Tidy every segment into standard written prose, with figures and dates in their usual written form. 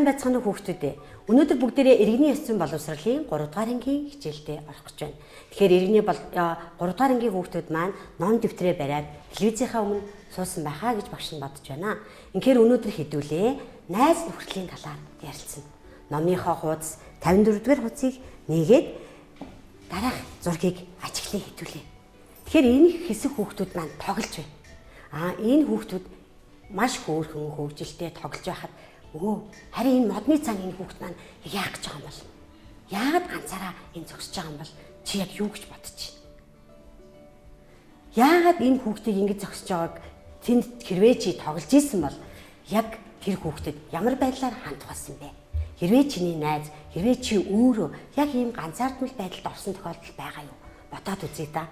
байцгааны хүүхдүүдээ өнөөдөр бүгдээрээ иргэний ёс зүйн боловсролын 3 дугаар ангийн хичээлдээ орох гэж байна. Тэгэхээр иргэний 3 дугаар ангийн хүүхдүүд маань ном дэвтрээ бариад телевизийнхаа өмнө суусан байхаа гэж багш нь бодож байна. Инхээр өнөөдөр хэдүүлээ найз нөхөрлийн талаар ярилцсан. Номынхоо хуудас 54-р хуудсыг нээгээд дараах зургийг ажиглан хэдүүлээ. Тэгэхээр энэ хэсэг хүүхдүүд маань тоглож байна. Энэ хүүхдүүд маш хөөрхөн хөвгөлтэй тоглож байхад харин энэ модны цан энэ хүүхд маань яах гэж байгаа юм бол? Яагаад ганцаараа энэ зогсож байгаа юм бол? Чи яг юу гэж бодож байна? Яагаад энэ хүүхдийг ингэж зогсож байгааг тэнд хэрвээ чи тоглож исэн бол яг тэр хүүхдэд ямар байдлаар хандах байсан бэ? Хэрвээ чиний найз, хэрвээ чи өөрөө яг ийм ганцаардмал байдалд орсон тохиолдол байгаа юу? Бодоод үзье да.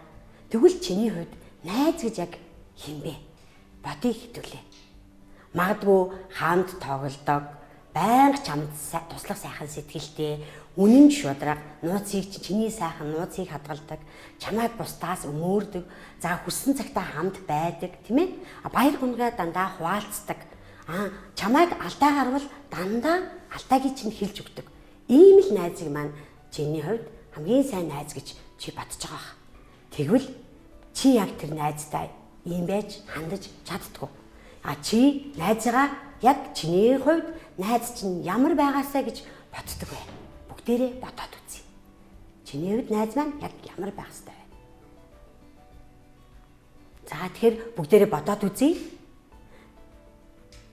Тэгвэл чиний хувьд найз гэж яг хин бэ? Бодыг хэдүүлээ. Магадгүй хамт тоглодог, байнга чамд туслах сайхан сэтгэлтэй, үнэн шударга, нууцыг чиний сайхан нууцыг хадгалдаг, чамайг бусдаас өмөөрдөг, за хүссэн цагтаа хамт байдаг, тийм ээ? Баяр гунгаа дандаа хуваалцдаг. Чамайг алдаа гарвал дандаа алдаагийн чинь хэлж өгдөг. Ийм л найзыг маань чиний хувьд хамгийн сайн найз гэж чи бодож байгаа. Тэгвэл чи яг тэр найзтай ийм байж хандаж чаддгүй. Чи найзгаа яг чиний хувьд найз чинь ямар байгаасаа гэж боддог вэ? Бүгдээрээ бодоод үзье. Чиний хувьд найз маань яг ямар байх ёстой вэ? За тэгэхээр бүгдээрээ бодоод үзье.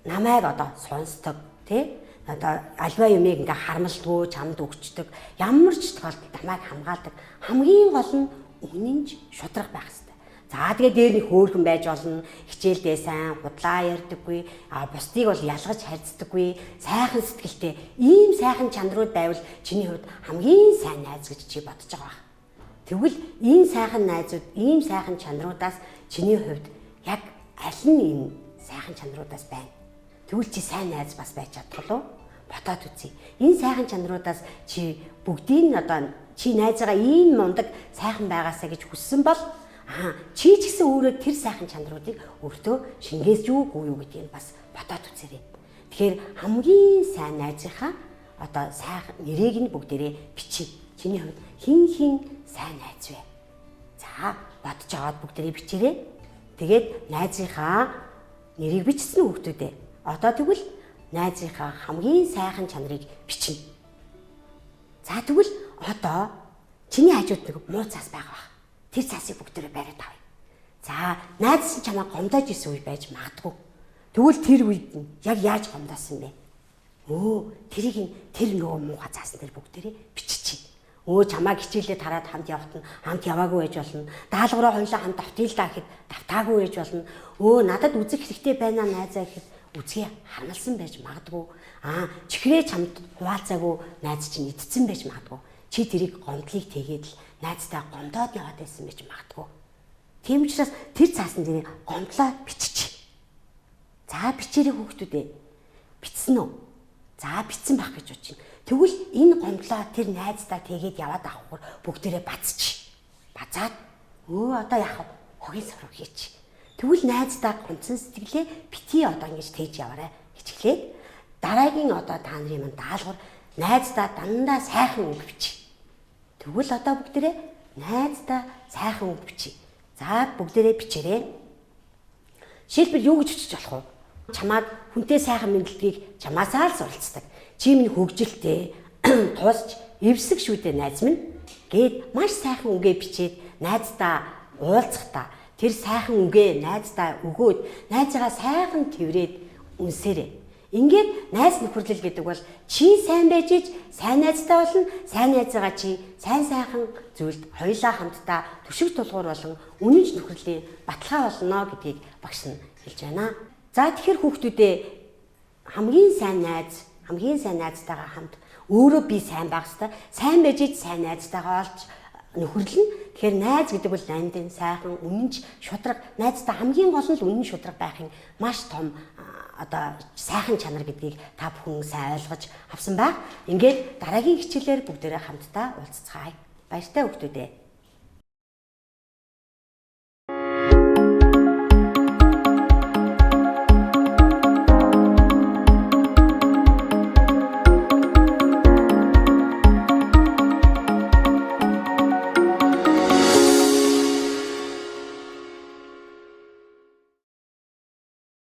Намайг одоо сонсдог, тий? Одоо альва юмыг ингээ харамлдгүй чамд өгчдөг. Ямар ч тохиолдолд намайг хамгаалдаг. Хамгийн гол нь үнэнч шудраг байх ёстой. За тэгээ дээр нэг хөөрхөн байж болно, хичээлдээ сайн, худлаа ярьдаггүй, бусдыг бол ялгаж харьцдаггүй, сайхан сэтгэлтэй. Ийм сайхан чанарууд байвал чиний хувьд хамгийн сайн найз гэж чи бодож байгаа. Тэгвэл ийм сайхан найзууд, ийм сайхан чанаруудаас чиний хувьд яг аль нь энэ сайхан чанаруудаас байна? Тэгвэл чи сайн найз бас байж чадах уу? Бодоод үзье. Энэ сайхан чанаруудаас чи бүгдийг нь одоо чи найзгаа ийм мундаг сайхан байгаасаа гэж хүссэн бол чи ч гэсэн өөрөө тэр сайхан чанаруудыг өөртөө шингээж юугүй юу гэдгийг бас бодоод үзээрэй. Тэгэхээр хамгийн сайн найзынхаа одоо сайхан нэрийг нь бүгдээрээ бичиж. Чиний хувьд хин сайн найз вэ? За бодож аваад бүгдээрээ бичээрэй. Тэгээд найзынхаа нэрийг бичсэн хүүхдүүдээ одоо тэгвэл найзынхаа хамгийн сайхан чанарыг бичнэ. За тэгвэл одоо чиний хажууд нэг муу цаас байгаа. Тэр цаасыг бүгдээрээ бариад авъя. За, найз нь чамайг гомдоож исэн үе байж магадгүй. Тэгвэл тэр үед нь яг яаж гомдоосон бэ? Тэр нөгөө муухай цаасан дээр бүгдээрээ биччихье. Чамайг хичээлээ тараад хамт явахт нь хамт яваагүй байж болно. Даалгавраа хоёулаа хамт давтъя л да гэхэд давтаагүй байж болно. Надад үзэх хэрэгтэй байна найзаа гэхэд үзгээ харналсан байж магадгүй. Чихрээ чамд хуваалцаагүй найз чинь идсэн байж магадгүй. Чи тэрийг гомдлыг тэгээд л найзтай гомдоод яваад байсан байж магадгүй. Тийм учраас тэр цаасан дээр гомдлоо биччих. За бичээрэй хүүхдүүдээ. Бичсэн үү? За бичсэн байх гэж бодож байна. Тэгвэл энэ гомдлоо тэр найзтай тэгээд яваад авахгүйр бүгдээрээ бацчих. Бацаад одоо яах вэ? Хогийн савраг хийчих. Тэгвэл найзтай гомцсон сэтгэлээ битгий одоо ингэж тээж яваарай хичгэлээд дараагийн одоо та нарын маань даалгавар найзтай дандаа сайхан үг бичих. Тэгвэл одоо бүгдээрээ найзтай сайхан үг бичиж. За бүгдээрээ бичээрэй. Шилбэр юу гэж бичиж болох вэ? Чамайг хүнтэй сайхан мэдлэгийг чамаасаа л суралцдаг. Чи минь хөгжилтэй, тусч, эвсэг шүү дээ найз минь. Гээд маш сайхан үгээ бичээд найздаа уулзахдаа тэр сайхан үгээ найздаа өгөөд найзгаа сайхан тэврээд үнсээрэй. Ингээд найз нөхөрлөл гэдэг бол чи сайн байж ич сайн найзтай болно, сайн найзгаа чи сайн зүйлд хоёулаа хамтдаа түшиг тулгуур болон үнэнч нөхрөлийн баталгаа болно гэдгийг багш нь хэлж байна. За тэгэхээр хүүхдүүдээ хамгийн сайн найзтайгаа хамт өөрөө би сайн байх ёстой. Сайн байж ич сайн найзтайгаа олж нөхөрлөн. Тэгэхээр найз гэдэг бол нандин сайхан үнэнч шудраг найзтай хамгийн гол нь үнэн шудраг байхын маш том одоо сайхан чанар гэдгийг та бүхэн сайн ойлгож авсан баг. Ингээд дараагийн хичээлээр бүгдээрээ хамтдаа уулзцгаая. Баяртай хүүхдүүдээ.